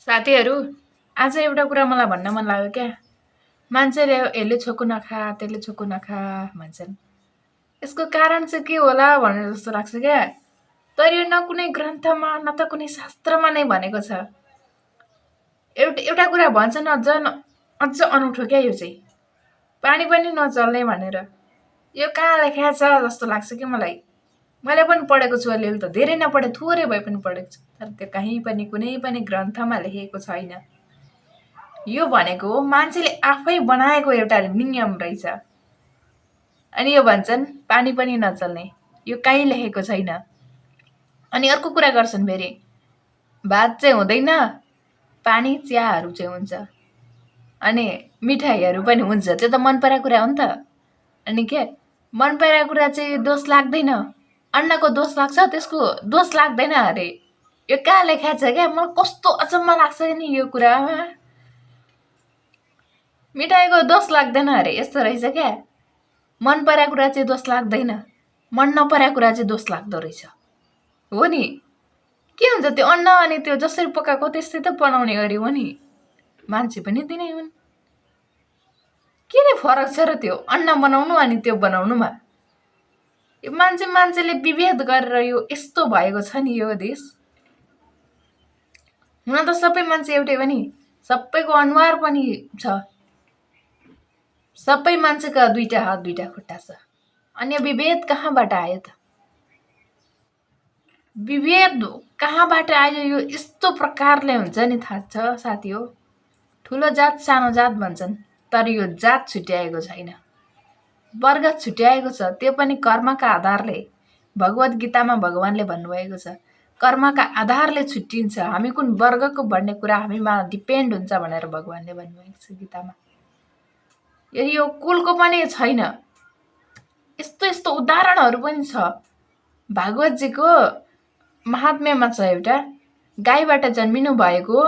साथीहरू, आज एउटा कुरा मलाई भन्न मन लाग्यो क्या। मान्छेले यसले छोको नखा त्यसले छोको नखा भन्छन्। यसको कारण चाहिँ के होला भनेर जस्तो लाग्छ क्या। तर यो न कुनै ग्रन्थमा न त कुनै शास्त्रमा नै भनेको छ। एउटा कुरा भन्छन् अझ अनौठो क्या यो चाहिँ। पानी पनि नचल्ने भनेर। यो कहाँ लेखेको छ जस्तो लाग्छ कि मलाई। मैले पनि पढेको छु अलिअलि त, धेरै नपढे थोरै भए पनि पढेको छु। तर त्यो कहीँ पनि कुनै पनि ग्रन्थमा लेखेको छैन। यो भनेको मान्छेले आफै बनाएको एउटा नियम रहेछ। अनि यो भन्छन् पानी पनि नचल्ने, यो कहीँ लेखेको छैन। अनि अर्को कुरा गर्छन् फेरि, भात चाहिँ हुँदैन, पानी चियाहरू चाहिँ हुन्छ। अनि मिठाईहरू पनि हुन्छ, त्यो त मन परेको कुरा हो नि त। अनि के मन परेको कुरा चाहिँ दोष लाग्दैन, अन्नको दोष लाग्छ, त्यसको दोष लाग्दैन अरे। यो कहाँ लेखेको छ क्या। मलाई कस्तो अचम्म लाग्छ नि यो कुरामा। मिठाईको दोष लाग्दैन अरे, यस्तो रहेछ क्या। मन परेको कुरा चाहिँ दोष लाग्दैन, मन नपरेको कुरा चाहिँ दोष लाग्दो रहेछ। हो नि, के हुन्छ त्यो अन्न अनि त्यो जसरी पकाएको त्यस्तै त बनाउने गरी हो नि। मान्छे पनि तिनै हुन्। के नै फरक छ र त्यो अन्न बनाउनु अनि त्यो बनाउनुमा। यो मान्छेले विभेद गरेर यो यस्तो भएको छ नि यो देश। हुन त सबै मान्छे एउटै हो नि, सबैको अनुहार पनि छ, सबै मान्छेका दुईटा हात दुईटा खुट्टा छ। अनि विभेद कहाँबाट आयो त? विभेद कहाँबाट आयो? यो यस्तो प्रकारले हुन्छ नि, थाहा छ साथी हो। ठुलो जात सानो जात भन्छन्, तर यो जात छुट्याएको छैन, वर्ग छुट्याएको छ, त्यो पनि कर्मका आधारले। भगवत गीतामा भगवानले भन्नुभएको छ, कर्मका आधारले छुट्टिन्छ। हामी कुन वर्गको भन्ने कुरा हामीमा डिपेन्ड हुन्छ भनेर भगवानले भन्नुभएको छ गीतामा। यदि यो कुलको पनि छैन, यस्तो यस्तो उदाहरणहरू पनि छ। भागवतजीको महात्म्यमा छ एउटा, गाईबाट जन्मिनु भएको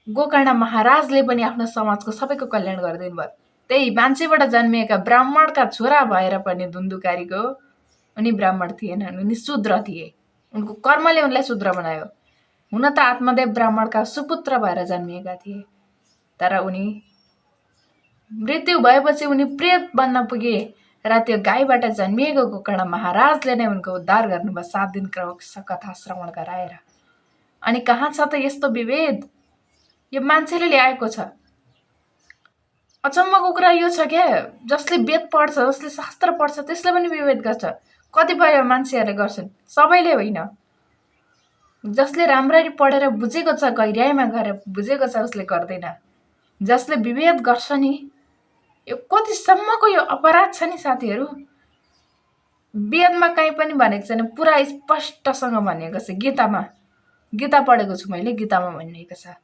गोकर्ण महाराजले पनि आफ्नो समाजको सबैको कल्याण गरिदिनु भयो। त्यही मान्छेबाट जन्मिएका ब्राह्मणका छोरा भएर पनि धुन्धुकारीको उनी ब्राह्मण थिएनन्, उनी शूद्र थिए। उनको कर्मले उनलाई शूद्र बनायो। हुन त आत्मदेव ब्राह्मणका सुपुत्र भएर जन्मिएका थिए, तर उनी मृत्यु भएपछि उनी प्रेत बन्न पुगे र त्यो गाईबाट जन्मिएको गोकर्ण महाराजले नै उनको उद्धार गर्नुभयो 7 दिन कथा श्रवण गराएर। अनि कहाँ छ त यस्तो विभेद? यो मान्छेले ल्याएको छ। अचम्मको कुरा यो छ क्या, जसले वेद पढ्छ, जसले शास्त्र पढ्छ, त्यसले पनि विभेद गर्छ। कतिपय मान्छेहरूले गर्छन्, सबैले होइन। जसले राम्ररी पढेर बुझेको छ, गहिराइमा गएर बुझेको छ, उसले गर्दैन। जसले विभेद गर्छ नि, यो कतिसम्मको यो अपराध छ नि साथीहरू। वेदमा कहीँ पनि भनेको छैन, पुरा स्पष्टसँग भनिएको छ गीतामा। गीता पढेको छु मैले, गीतामा भनिएको छ।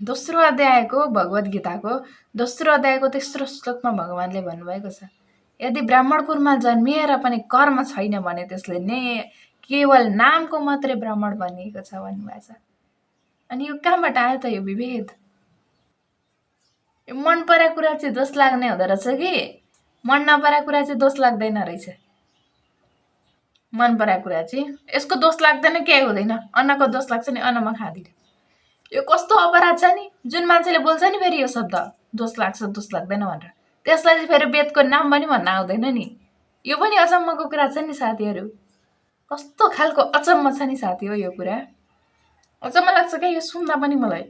दोस्रो अध्यायको भगवत गीताको दोस्रो अध्यायको तेस्रो श्लोकमा भगवानले भन्नुभएको छ, यदि ब्राह्मण कुलमा जन्मिएर पनि कर्म छैन भने त्यसले केवल नामको मात्रै ब्राह्मण भनिएको छ भन्नुभएको छ। अनि यो कहाँबाट आयो त यो विभेद? यो मन परेको कुरा चाहिँ दोष लाग्ने हुँदो रहेछ कि मन नपरेको कुरा चाहिँ दोष लाग्दैन रहेछ। मन परेको कुरा चाहिँ यसको दोष लाग्दैन, के हुँदैन, अन्नको दोष लाग्छ नि, अन्नमा खाँदिन। यो कस्तो अपराध छ नि। जुन मान्छेले बोल्छ नि फेरि यो शब्द दोष लाग्छ दोष लाग्दैन भनेर, त्यसलाई चाहिँ फेरि वेदको नाम पनि भन्न आउँदैन नि। यो पनि अचम्मको कुरा छ नि साथीहरू। कस्तो खालको अचम्म छ नि साथी हो यो कुरा। अचम्म लाग्छ क्या यो सुन्दा पनि मलाई।